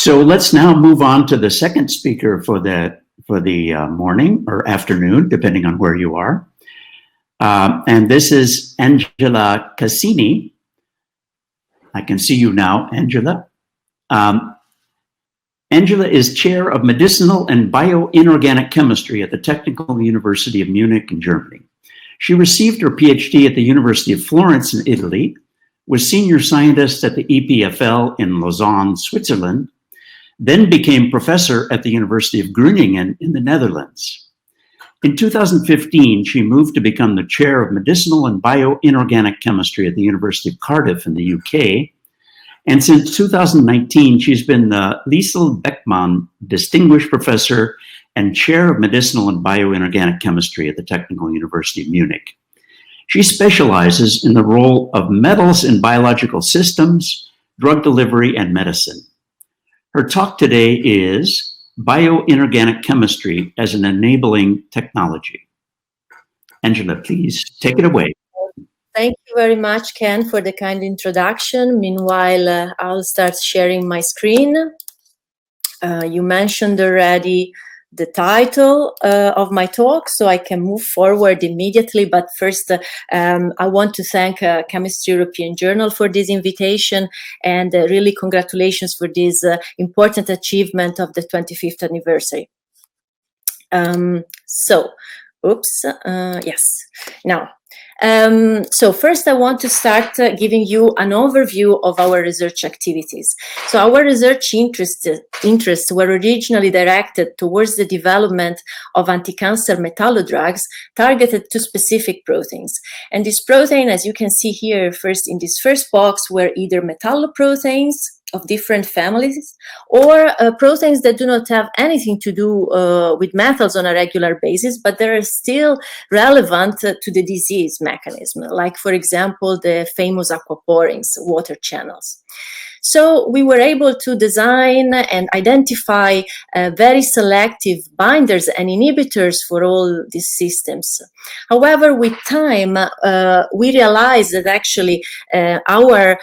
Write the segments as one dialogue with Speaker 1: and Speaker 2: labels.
Speaker 1: So let's now move on to the second speaker for the morning or afternoon, depending on where you are. And this is Angela Casini. I can see you now, Angela. Angela is chair of medicinal and bioinorganic chemistry at the Technical University of Munich in Germany. She received her PhD at the University of Florence in Italy, was senior scientist at the EPFL in Lausanne, Switzerland, then became professor at the University of Groningen in the Netherlands. In 2015, she moved to become the chair of medicinal and bioinorganic chemistry at the University of Cardiff in the UK. And since 2019, she's been the Liesl Beckmann Distinguished Professor and Chair of Medicinal and Bioinorganic Chemistry at the Technical University of Munich. She specializes in the role of metals in biological systems, drug delivery, and medicine. Her talk today is Bioinorganic Chemistry as an Enabling Technology. Angela, please take it away.
Speaker 2: Thank you very much, Ken, for the kind introduction. Meanwhile, I'll start sharing my screen. You mentioned already the title of my talk, so I can move forward immediately. But first, I want to thank Chemistry European Journal for this invitation, and really congratulations for this important achievement of the 25th anniversary. Yes. Now, so first I want to start giving you an overview of our research activities. So our research interests were originally directed towards the development of anti-cancer metallodrugs targeted to specific proteins. And this protein, as you can see here, first in this first box, were either metalloproteins of different families, or proteins that do not have anything to do with metals on a regular basis, but they are still relevant to the disease mechanism, like, for example, the famous aquaporins, water channels. So we were able to design and identify very selective binders and inhibitors for all these systems. However, with time, we realized that actually our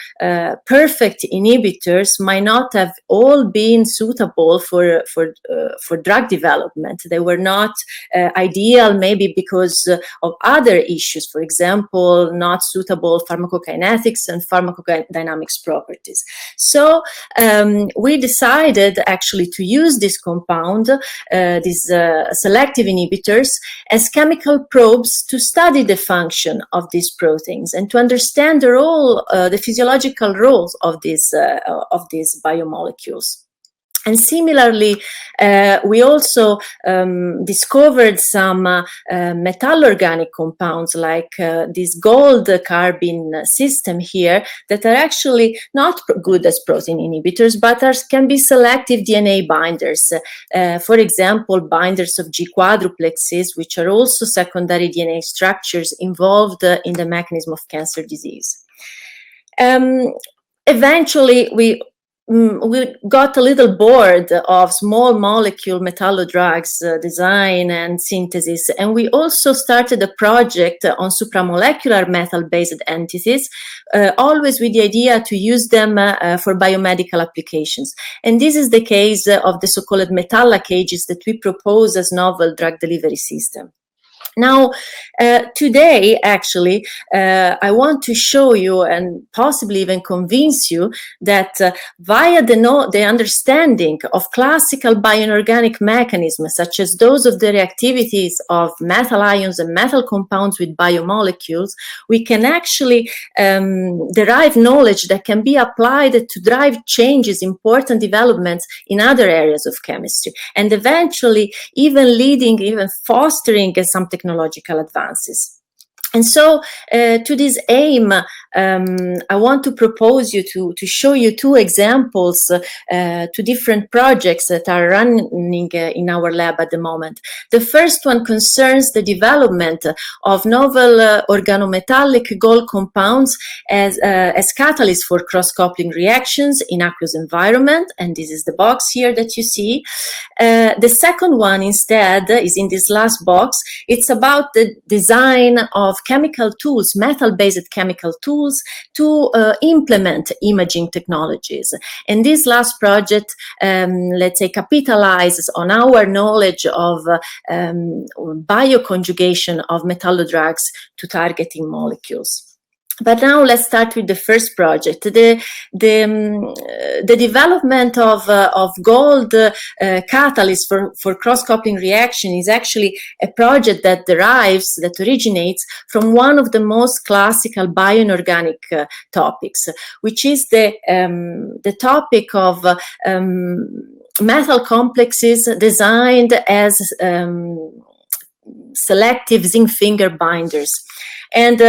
Speaker 2: perfect inhibitors might not have all been suitable for drug development. They were not ideal, maybe because of other issues, for example, not suitable pharmacokinetics and pharmacodynamics properties. So we decided actually to use this compound, these selective inhibitors, as chemical probes to study the function of these proteins and to understand the role, the physiological roles of these biomolecules. And similarly, we also discovered some metallorganic compounds like this gold carbon system here that are actually not good as protein inhibitors, but can be selective DNA binders. For example, binders of G quadruplexes, which are also secondary DNA structures involved in the mechanism of cancer disease. Eventually, we got a little bored of small molecule metallodrugs design and synthesis, and we also started a project on supramolecular metal-based entities, always with the idea to use them for biomedical applications. And this is the case of the so-called metallocages that we propose as novel drug delivery system. Now, today, actually, I want to show you and possibly even convince you that via the understanding of classical bioinorganic mechanisms, such as those of the reactivities of metal ions and metal compounds with biomolecules, we can actually derive knowledge that can be applied to drive changes, important developments in other areas of chemistry, and eventually even fostering some technological advances. And so to this aim, I want to propose you to show you two examples, two different projects that are running in our lab at the moment. The first one concerns the development of novel organometallic gold compounds as catalysts for cross-coupling reactions in aqueous environment, and this is the box here that you see. The second one instead is in this last box. It's about the design of chemical tools, metal-based chemical tools, to implement imaging technologies. And this last project, let's say, capitalizes on our knowledge of bioconjugation of metallodrugs to targeting molecules. But now let's start with the first project. The development of gold catalyst for cross-coupling reaction is actually a project that originates from one of the most classical bioinorganic topics, which is the topic of metal complexes designed as selective zinc finger binders. And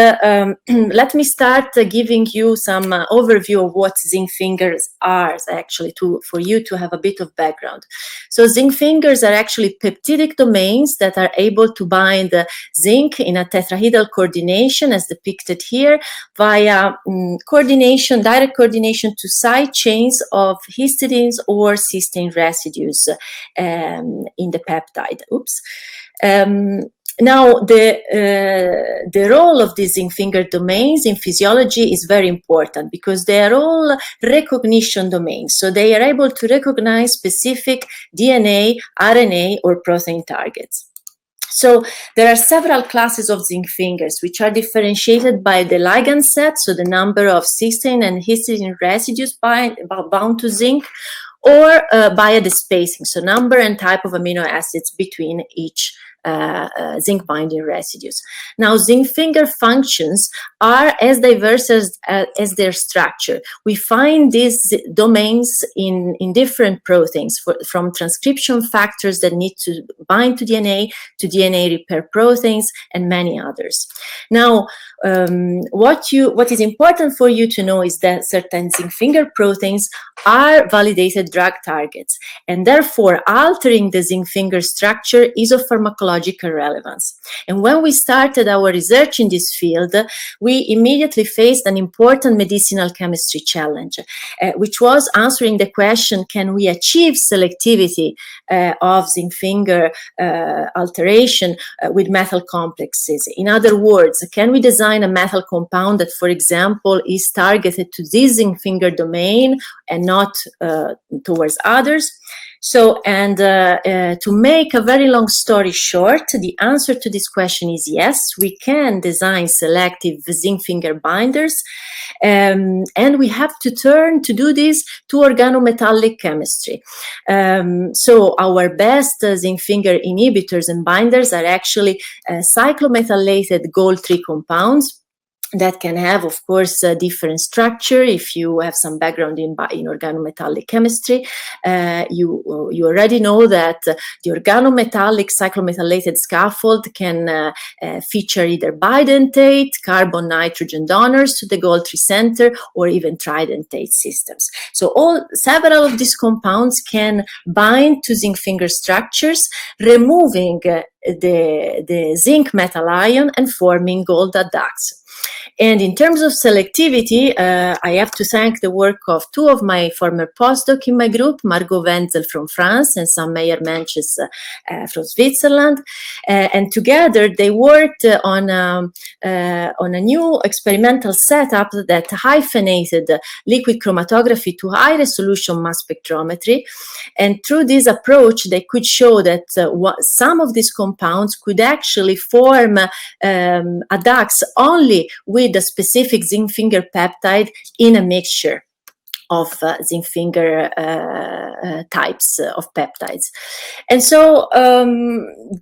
Speaker 2: let me start giving you some overview of what zinc fingers are, actually, for you to have a bit of background. So zinc fingers are actually peptidic domains that are able to bind zinc in a tetrahedral coordination, as depicted here, via direct coordination to side chains of histidines or cysteine residues in the peptide. Now, the role of these zinc finger domains in physiology is very important because they are all recognition domains. So they are able to recognize specific DNA, RNA, or protein targets. So there are several classes of zinc fingers, which are differentiated by the ligand set, so the number of cysteine and histidine residues bound to zinc, or by the spacing, so number and type of amino acids between each zinc binding residues. Now, zinc finger functions are as diverse as their structure. We find these domains in different proteins, from transcription factors that need to bind to DNA repair proteins, and many others. Now, what is important for you to know is that certain zinc finger proteins are validated drug targets, and therefore altering the zinc finger structure is of pharmacological relevance. And when we started our research in this field, we immediately faced an important medicinal chemistry challenge, which was answering the question, can we achieve selectivity of zinc finger alteration with metal complexes? In other words, can we design a metal compound that, for example, is targeted to this zinc finger domain and not towards others? So, and to make a very long story short, the answer to this question is yes, we can design selective zinc finger binders, and we have to turn to do this to organometallic chemistry. So our best zinc finger inhibitors and binders are actually cyclomethylated gold-3 compounds that can have, of course, a different structure. If you have some background in organometallic chemistry, you already know that the organometallic cyclomethylated scaffold can feature either bidentate, carbon-nitrogen donors to the gold-3 center, or even tridentate systems. So several of these compounds can bind to zinc finger structures, removing the zinc metal ion and forming gold adducts. And in terms of selectivity, I have to thank the work of two of my former postdocs in my group, Margot Wenzel from France and Sam Meyer-Menches from Switzerland. And together they worked on a new experimental setup that hyphenated liquid chromatography to high resolution mass spectrometry. And through this approach, they could show that some of these compounds could actually form adducts only with a specific zinc finger peptide in a mixture of zinc finger types of peptides. And so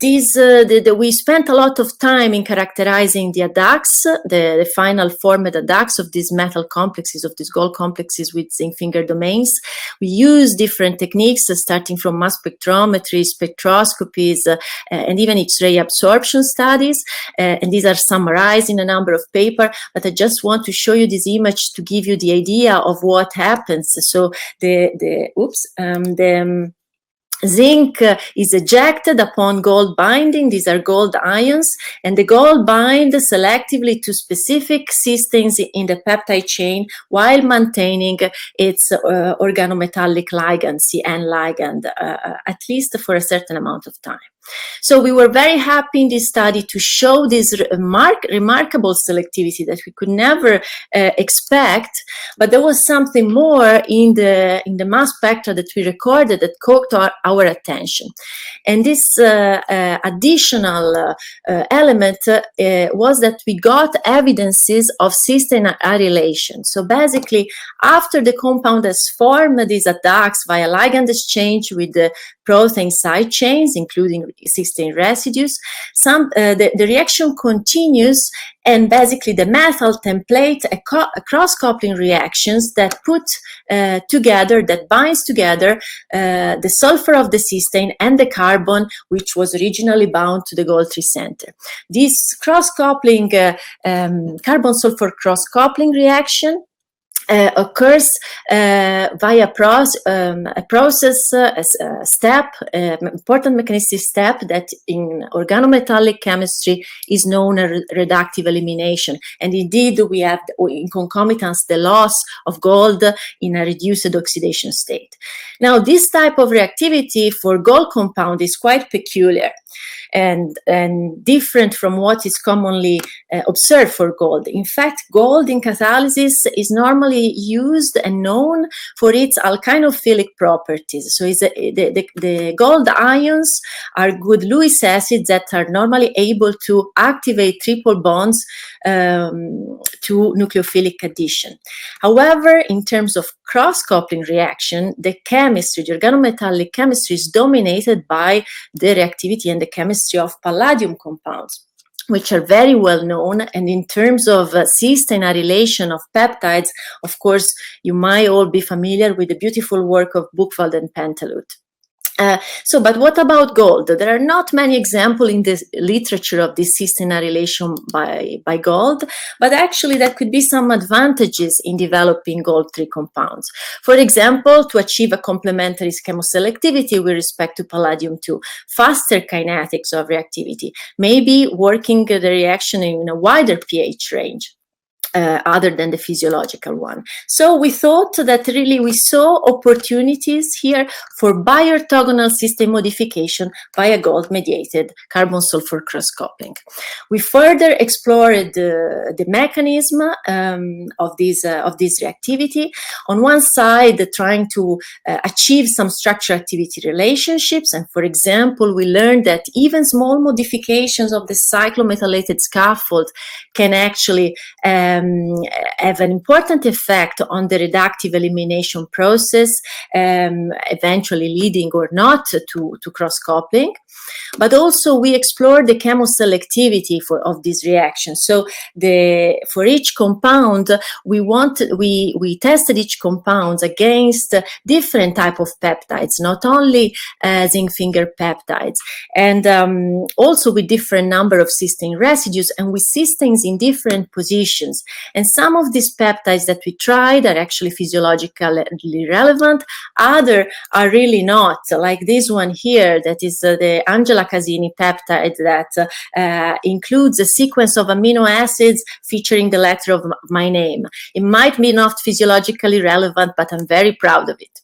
Speaker 2: we spent a lot of time in characterizing the adducts, the final formed adducts of these metal complexes, of these gold complexes with zinc finger domains. We used different techniques, starting from mass spectrometry, spectroscopies, and even X-ray absorption studies. And these are summarized in a number of papers, but I just want to show you this image to give you the idea of what happens. So the zinc is ejected upon gold binding. These are gold ions, and the gold bind selectively to specific cysteines in the peptide chain while maintaining its organometallic ligand, CN ligand, at least for a certain amount of time. So we were very happy in this study to show this remarkable selectivity that we could never expect, but there was something more in the mass spectra that we recorded that caught our attention. And this additional element was that we got evidences of cysteine arylation. So basically, after the compound has formed these attacks via ligand exchange with the protein side chains, including cysteine residues, the reaction continues, and basically the methyl template a cross-coupling reactions that put together, that binds together the sulfur of the cysteine and the carbon, which was originally bound to the gold 3 center. This cross-coupling, carbon-sulfur cross-coupling reaction occurs via a process, a step, important mechanistic step that in organometallic chemistry is known as reductive elimination. And indeed, we have in concomitance the loss of gold in a reduced oxidation state. Now, this type of reactivity for gold compound is quite peculiar and different from what is commonly observed for gold. In fact, gold in catalysis is normally used and known for its alkynophilic properties. So the gold ions are good Lewis acids that are normally able to activate triple bonds to nucleophilic addition. However, in terms of cross-coupling reaction, the chemistry, the organometallic chemistry is dominated by the reactivity and the chemistry of palladium compounds, which are very well known. And in terms of cysteine arylation of peptides, of course, you might all be familiar with the beautiful work of Buchwald and Pentelut. But what about gold? There are not many examples in the literature of this cysteine arylation by gold, but actually there could be some advantages in developing gold-3 compounds. For example, to achieve a complementary chemoselectivity with respect to palladium-2, faster kinetics of reactivity, maybe working the reaction in a wider pH range. Other than the physiological one. So we thought that really we saw opportunities here for biorthogonal cysteine modification by a gold-mediated carbon-sulfur cross-coupling. We further explored the mechanism of this reactivity. On one side, trying to achieve some structure-activity relationships, and for example, we learned that even small modifications of the cyclomethylated scaffold can actually have an important effect on the reductive elimination process, eventually leading or not to cross-coupling. But also we explored the chemoselectivity of this reaction. So for each compound, we tested each compound against different type of peptides, not only zinc finger peptides, and also with different number of cysteine residues and with cysteines in different positions. And some of these peptides that we tried are actually physiologically relevant. Other are really not, like this one here, that is the Angela Casini peptide that includes a sequence of amino acids featuring the letter of my name. It might be not physiologically relevant, but I'm very proud of it.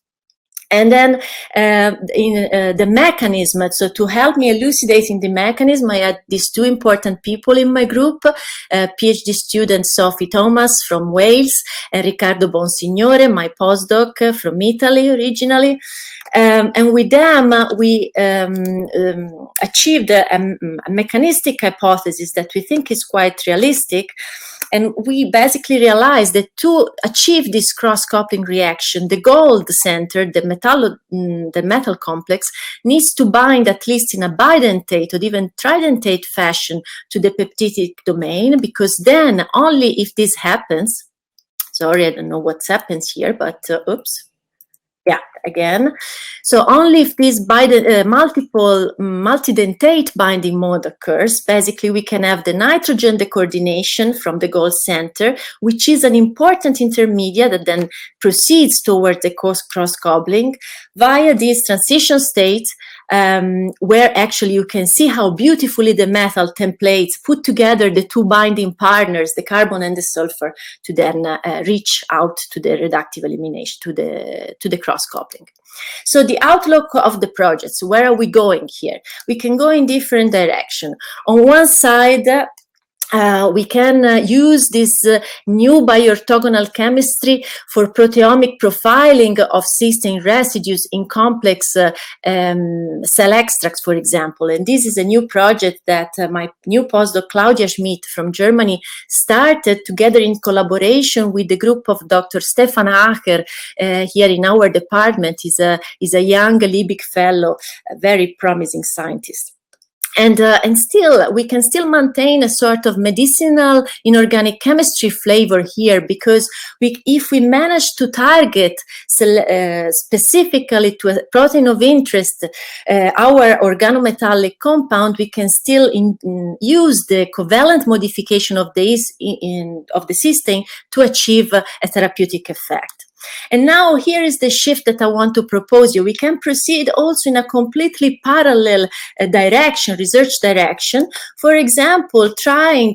Speaker 2: And then in the mechanism, so to help me elucidating the mechanism, I had these two important people in my group, PhD student Sophie Thomas from Wales, and Riccardo Bonsignore, my postdoc from Italy originally. And with them, we achieved a mechanistic hypothesis that we think is quite realistic. And we basically realized that to achieve this cross-coupling reaction, the gold center, the metal complex, needs to bind at least in a bidentate or even tridentate fashion to the peptidic domain, because then only if this happens, sorry, I don't know what happens here, but oops. Yeah, again. So only if this multiple multidentate binding mode occurs, basically we can have the nitrogen decoordination from the gold center, which is an important intermediate that then proceeds towards the cross-coupling via this transition state, where actually you can see how beautifully the methyl templates put together the two binding partners, the carbon and the sulfur, to then reach out to the reductive elimination, to the cross-coupling. coupling. So the outlook of the projects, where are we going here? We can go in different directions. On one side, we can use this new bioorthogonal chemistry for proteomic profiling of cysteine residues in complex cell extracts, for example. And this is a new project that my new postdoc Claudia Schmidt from Germany started together in collaboration with the group of Dr. Stefan Acher here in our department. He's a young Liebig fellow, a very promising scientist. And still, we can still maintain a sort of medicinal inorganic chemistry flavor here, because if we manage to target specifically to a protein of interest, our organometallic compound, we can still use the covalent modification of the cysteine to achieve a therapeutic effect. And now here is the shift that I want to propose you. We can proceed also in a completely parallel direction, research direction. For example, trying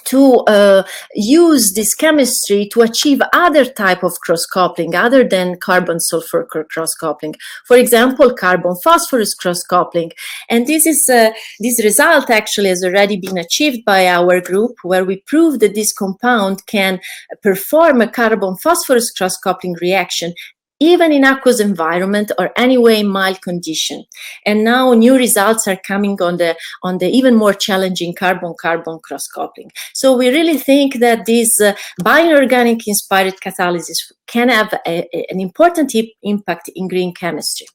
Speaker 2: to use this chemistry to achieve other type of cross-coupling other than carbon-sulfur cross-coupling. For example, carbon-phosphorus cross-coupling. And this result actually has already been achieved by our group, where we proved that this compound can perform a carbon-phosphorus cross-coupling reaction even in aqueous environment or anyway mild condition. And now new results are coming on the even more challenging carbon-carbon cross-coupling. So we really think that this bioinorganic inspired catalysis can have an important impact in green chemistry.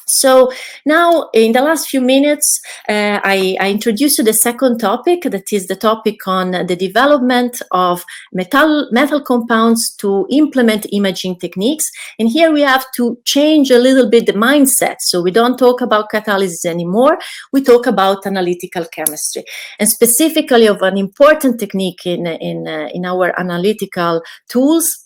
Speaker 2: So now, in the last few minutes, I introduced you the second topic, that is the topic on the development of metal compounds to implement imaging techniques. And here we have to change a little bit the mindset. So we don't talk about catalysis anymore. We talk about analytical chemistry, and specifically of an important technique in our analytical tools,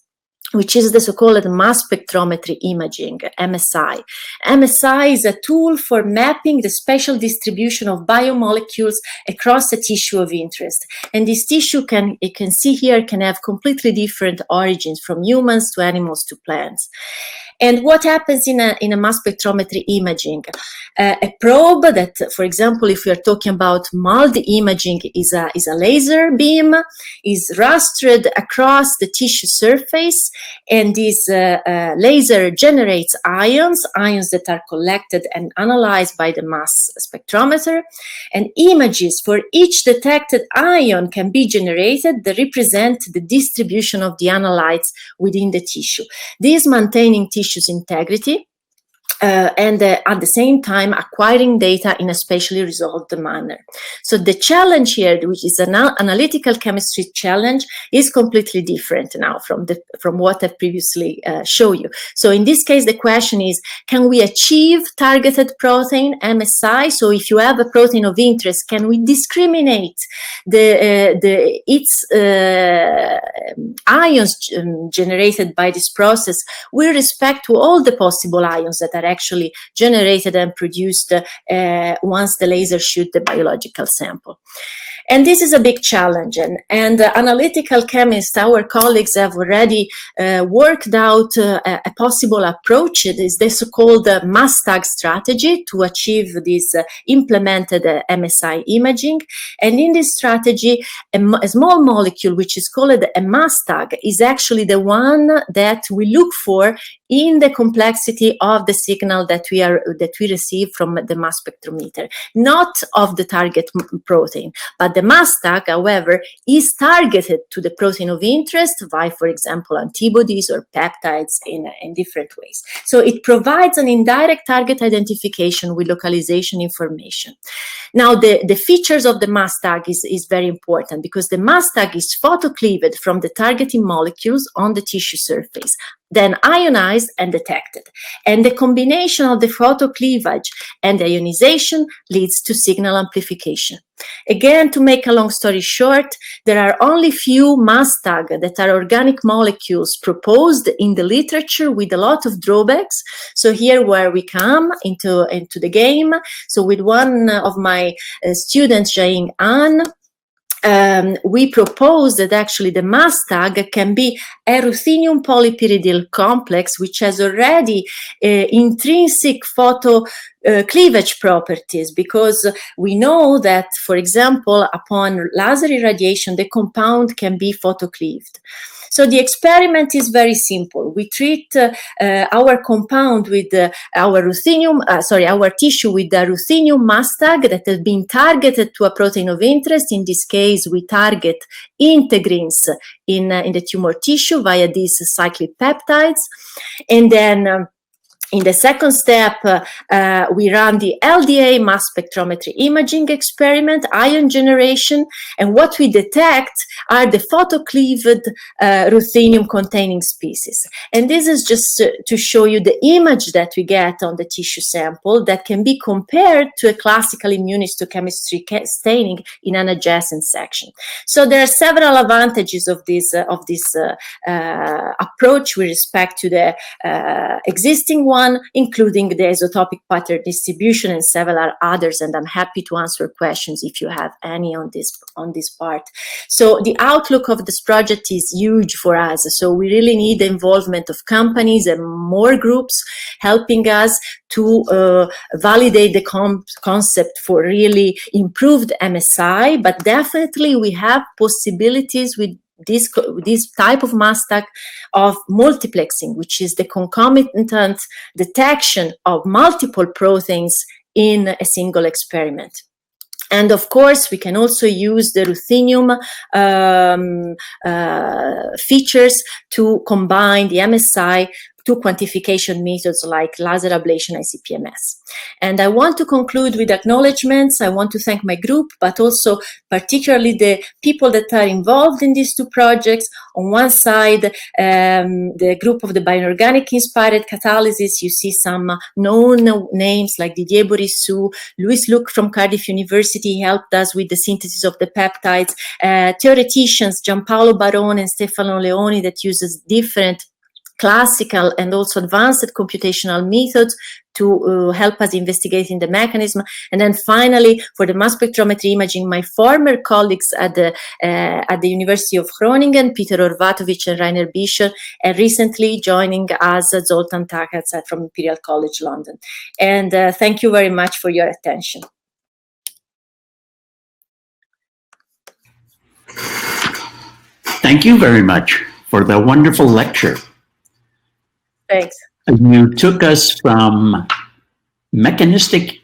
Speaker 2: which is the so-called mass spectrometry imaging, MSI. MSI is a tool for mapping the spatial distribution of biomolecules across a tissue of interest. And this tissue, you can see here, can have completely different origins, from humans to animals to plants. And what happens in a mass spectrometry imaging? A probe that, for example, if we are talking about mold imaging, is a laser beam, is rastered across the tissue surface, and this laser generates ions that are collected and analyzed by the mass spectrometer. And images for each detected ion can be generated that represent the distribution of the analytes within the tissue. This maintaining tissue's integrity and at the same time acquiring data in a spatially resolved manner. So the challenge here, which is an analytical chemistry challenge, is completely different now from what I've previously showed you. So in this case, the question is, can we achieve targeted protein, MSI? So if you have a protein of interest, can we discriminate its ions generated by this process with respect to all the possible ions that are actually generated and produced once the laser shoots the biological sample? And this is a big challenge, and analytical chemists, our colleagues, have already worked out a possible approach. It is the so-called mass tag strategy to achieve this implemented MSI imaging. And in this strategy, a small molecule, which is called a mass tag, is actually the one that we look for in the complexity of the signal that we receive from the mass spectrometer, not of the target protein, but the mass tag, however, is targeted to the protein of interest by, for example, antibodies or peptides in different ways. So it provides an indirect target identification with localization information. Now, the features of the mass tag is very important, because the mass tag is photocleaved from the targeting molecules on the tissue surface, then ionized and detected. And the combination of the photocleavage and the ionization leads to signal amplification. Again, to make a long story short, there are only few mass tags that are organic molecules proposed in the literature with a lot of drawbacks. So here where we come into the game. So with one of my students, Jaing An, we propose that actually the mass tag can be a ruthenium polypyridyl complex, which has already intrinsic photo cleavage properties, because we know that, for example, upon laser irradiation, the compound can be photocleaved. So the experiment is very simple. We treat our compound with our tissue with the ruthenium mass tag that has been targeted to a protein of interest. In this case, we target integrins in the tumor tissue via these cyclic peptides. And then in the second step, we run the LDA mass spectrometry imaging experiment, ion generation, and what we detect are the photocleaved ruthenium-containing species. And this is just to show you the image that we get on the tissue sample that can be compared to a classical immunohistochemistry staining in an adjacent section. So there are several advantages of this approach with respect to the existing one, including the isotopic pattern distribution and several others, and I'm happy to answer questions if you have any on this part. So the outlook of this project is huge for us. So we really need the involvement of companies and more groups helping us to validate the concept for really improved MSI, but definitely we have possibilities with this type of mass tag of multiplexing, which is the concomitant detection of multiple proteins in a single experiment. And of course, we can also use the ruthenium features to combine the MSI to quantification methods like laser ablation ICP-MS. And I want to conclude with acknowledgements. I want to thank my group, but also particularly the people that are involved in these two projects. On one side, the group of the bioinorganic inspired catalysis. You see some known names like Didier Bourissou, Louis Luc from Cardiff University helped us with the synthesis of the peptides, theoreticians Gianpaolo Barone and Stefano Leoni that uses different classical and also advanced computational methods to help us investigating the mechanism. And then finally, for the mass spectrometry imaging, my former colleagues at the University of Groningen, Peter Orvatovic and Rainer Bischer, and recently joining us, Zoltan Takac from Imperial College London. And thank you very much for your attention.
Speaker 1: Thank you very much for the wonderful lecture.
Speaker 2: Thanks.
Speaker 1: You took us from mechanistic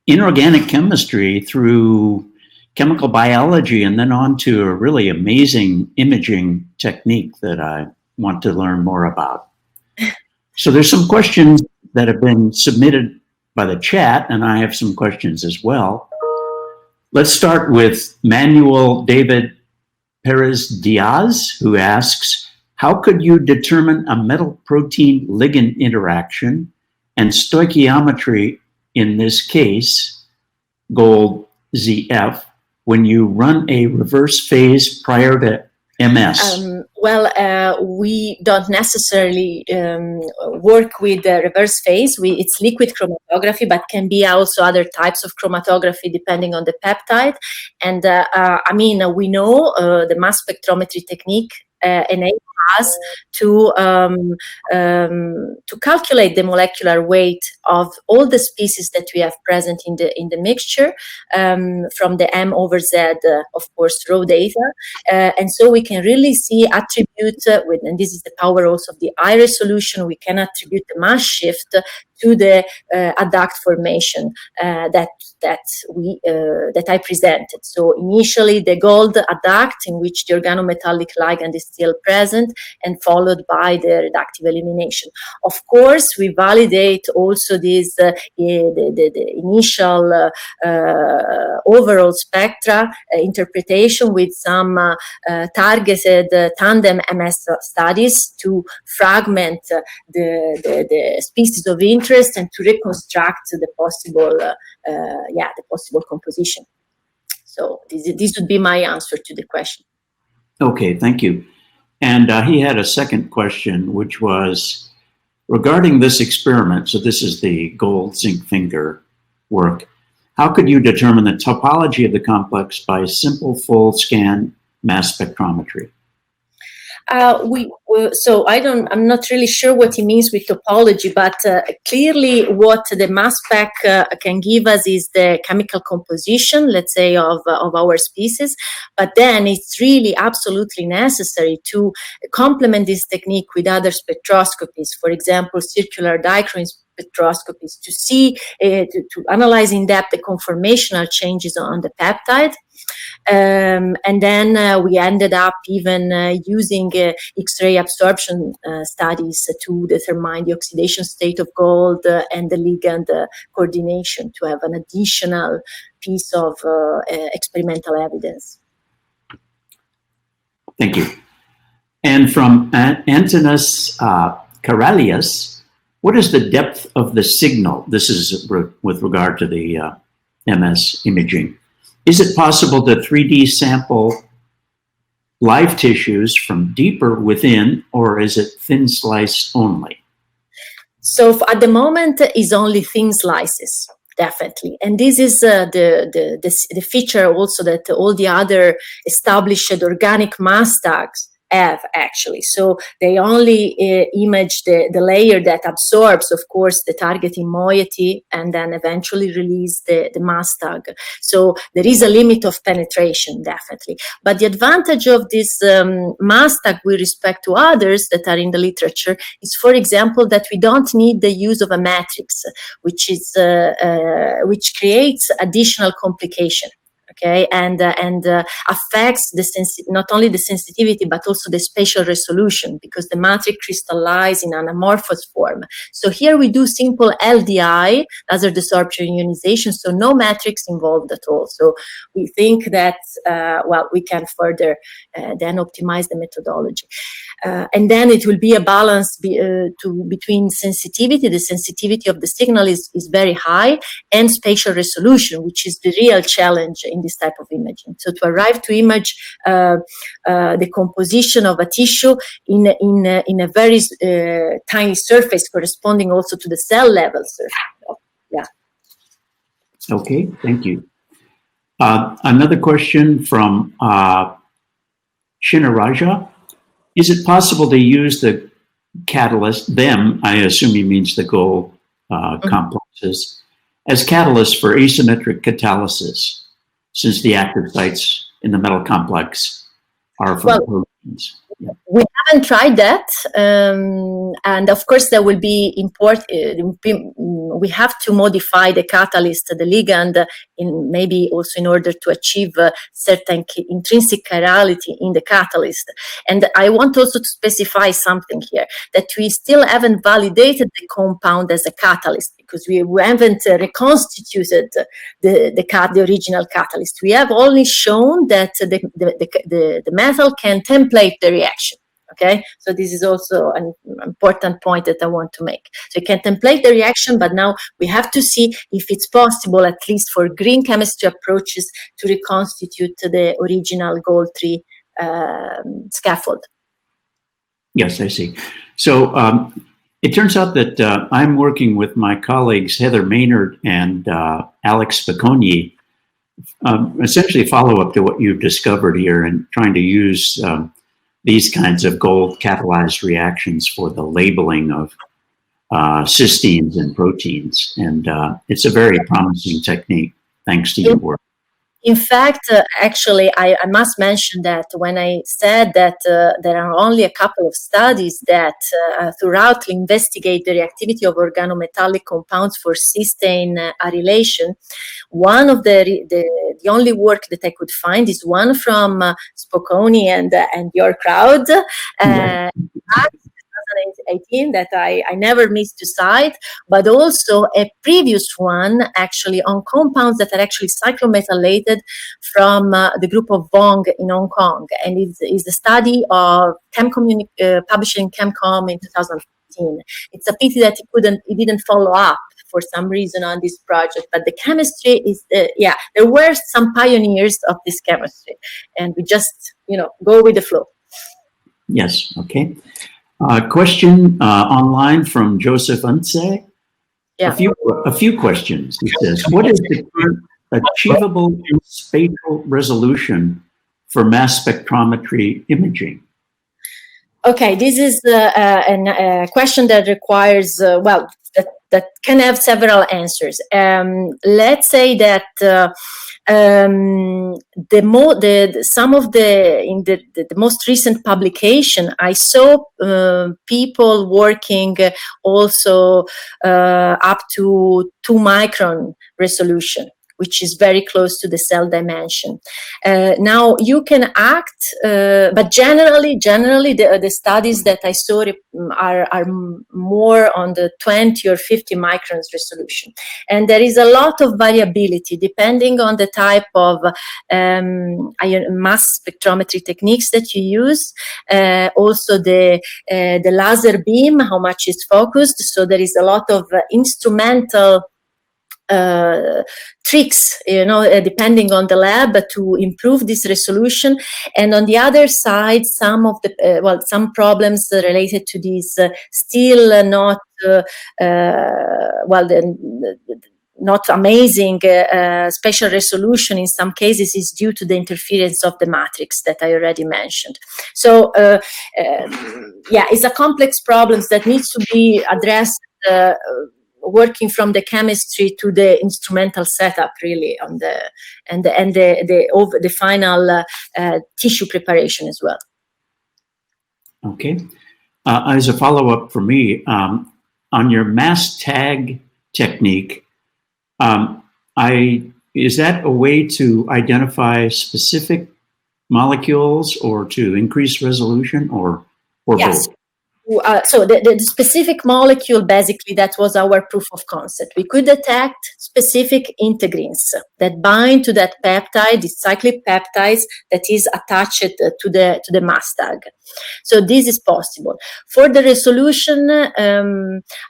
Speaker 1: inorganic chemistry through chemical biology and then on to a really amazing imaging technique that I want to learn more about. So there's some questions that have been submitted by the chat, and I have some questions as well. Let's start with Manuel David Perez Diaz, who asks, how could you determine a metal-protein ligand interaction and stoichiometry in this case, gold ZF, when you run a reverse phase prior to MS?
Speaker 2: We don't necessarily work with the reverse phase. It's liquid chromatography, but can be also other types of chromatography depending on the peptide. And we know the mass spectrometry technique enables us to calculate the molecular weight of all the species that we have present in the mixture from the M over Z, of course, raw data, and so we can really see attributes and this is the power also of the high resolution. We can attribute the mass shift to the adduct formation that I presented. So initially the gold adduct in which the organometallic ligand is still present, and followed by the reductive elimination. Of course, we validate also this the initial overall spectra interpretation with some targeted tandem MS studies to fragment the species of interest and to reconstruct the possible composition. So this would be my answer to the question.
Speaker 1: Okay, thank you. And he had a second question, which was regarding this experiment. So this is the gold zinc finger work. how could you determine the topology of the complex by simple full scan mass spectrometry?
Speaker 2: So I'm not really sure what he means with topology, but clearly what the mass spec can give us is the chemical composition, let's say, of our species. But then it's really absolutely necessary to complement this technique with other spectroscopies, for example, circular dichroic spectroscopies, to see, to analyze in depth the conformational changes on the peptide. And then we ended up even using X-ray absorption studies to determine the oxidation state of gold and the ligand coordination, to have an additional piece of experimental evidence.
Speaker 1: Thank you. And from Antonis Karalias, what is the depth of the signal? This is with regard to the MS imaging. Is it possible to 3D sample live tissues from deeper within, or is it thin slice only?
Speaker 2: So at the moment, it's only thin slices, definitely. And this is the feature also that all the other established organic mass tags have, actually. So they only image the layer that absorbs, of course, the targeting moiety, and then eventually release the mass tag. So there is a limit of penetration, definitely. But the advantage of this mass tag with respect to others that are in the literature is, for example, that we don't need the use of a matrix, which which creates additional complication. Okay, and affects not only the sensitivity but also the spatial resolution, because the matrix crystallizes in an amorphous form. So here we do simple LDI, laser desorption ionization, so no matrix involved at all. So we think that we can further then optimize the methodology, and then it will be a balance between sensitivity. The sensitivity of the signal is very high, and spatial resolution, which is the real challenge in this type of imaging. So to arrive to image the composition of a tissue in a very tiny surface corresponding also to the cell level surface. Yeah.
Speaker 1: Okay, thank you. Another question from Shinaraja. Is it possible to use the catalyst, I assume he means the gold complexes, as catalysts for asymmetric catalysis, since the active sites in the metal complex are from proteins? Yeah.
Speaker 2: We haven't tried that, and of course that will be important. We have to modify the catalyst, the ligand, maybe also in order to achieve certain intrinsic chirality in the catalyst. And I want also to specify something here, that we still haven't validated the compound as a catalyst, because we haven't reconstituted the original catalyst. We have only shown that the metal can template the reaction. Okay, so this is also an important point that I want to make. So you can template the reaction, but now we have to see if it's possible, at least for green chemistry approaches, to reconstitute the original gold-3 scaffold.
Speaker 1: Yes, I see. So it turns out that I'm working with my colleagues Heather Maynard and Alex Spicconi, essentially follow up to what you've discovered here, and trying to use these kinds of gold catalyzed reactions for the labeling of cysteines and proteins. And it's a very promising technique, thanks to your work.
Speaker 2: In fact, actually, I must mention that when I said that there are only a couple of studies that thoroughly investigate the reactivity of organometallic compounds for cysteine arylation, one of the only work that I could find is one from Spicconi and your crowd. 2018 that I never missed to cite, but also a previous one actually on compounds that are actually cyclomethylated from the group of Wong in Hong Kong, and it's the study of published in ChemCom in 2015. It's a pity that it didn't follow up for some reason on this project, but the chemistry is there were some pioneers of this chemistry, and we just go with the flow.
Speaker 1: Yes. Okay. Question online from Joseph Untze.
Speaker 2: Yeah.
Speaker 1: A few questions. He says, what is the current achievable spatial resolution for mass spectrometry imaging?
Speaker 2: Okay, this is a question that requires, well, that can have several answers. Let's say that some of the most recent publication, I saw people working also up to 2 micron resolution, which is very close to the cell dimension. Now you can act, but generally the studies that I saw are more on the 20 or 50 microns resolution. And there is a lot of variability depending on the type of mass spectrometry techniques that you use. Also the laser beam, how much is focused. So there is a lot of instrumental tricks, depending on the lab to improve this resolution. And on the other side, some of the, some problems related to this still not, not amazing spatial resolution in some cases is due to the interference of the matrix that I already mentioned. So, it's a complex problem that needs to be addressed working from the chemistry to the instrumental setup, really, on the final tissue preparation as well.
Speaker 1: Okay. As a follow-up for me, on your mass tag technique, is that a way to identify specific molecules or to increase resolution, or
Speaker 2: yes.
Speaker 1: both?
Speaker 2: So the specific molecule, basically, that was our proof of concept. We could detect specific integrins that bind to that peptide, these cyclic peptides that is attached to the mass tag. So this is possible. For the resolution,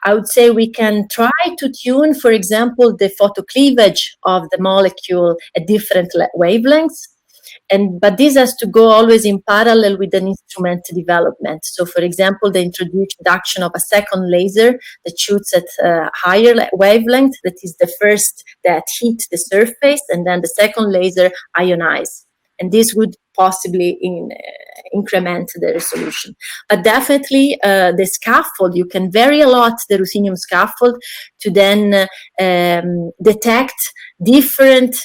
Speaker 2: I would say we can try to tune, for example, the photocleavage of the molecule at different wavelengths. But this has to go always in parallel with an instrument development. So, for example, the introduction of a second laser that shoots at higher wavelength, that is the first that hit the surface, and then the second laser ionize. And this would possibly increment the resolution. But definitely the scaffold, you can vary a lot the ruthenium scaffold to then detect different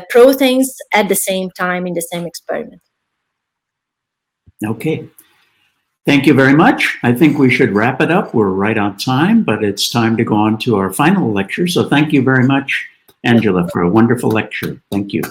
Speaker 2: proteins at the same time in the same experiment.
Speaker 1: Okay. Thank you very much. I think we should wrap it up. We're right on time, but it's time to go on to our final lecture. So thank you very much, Angela, for a wonderful lecture. Thank you.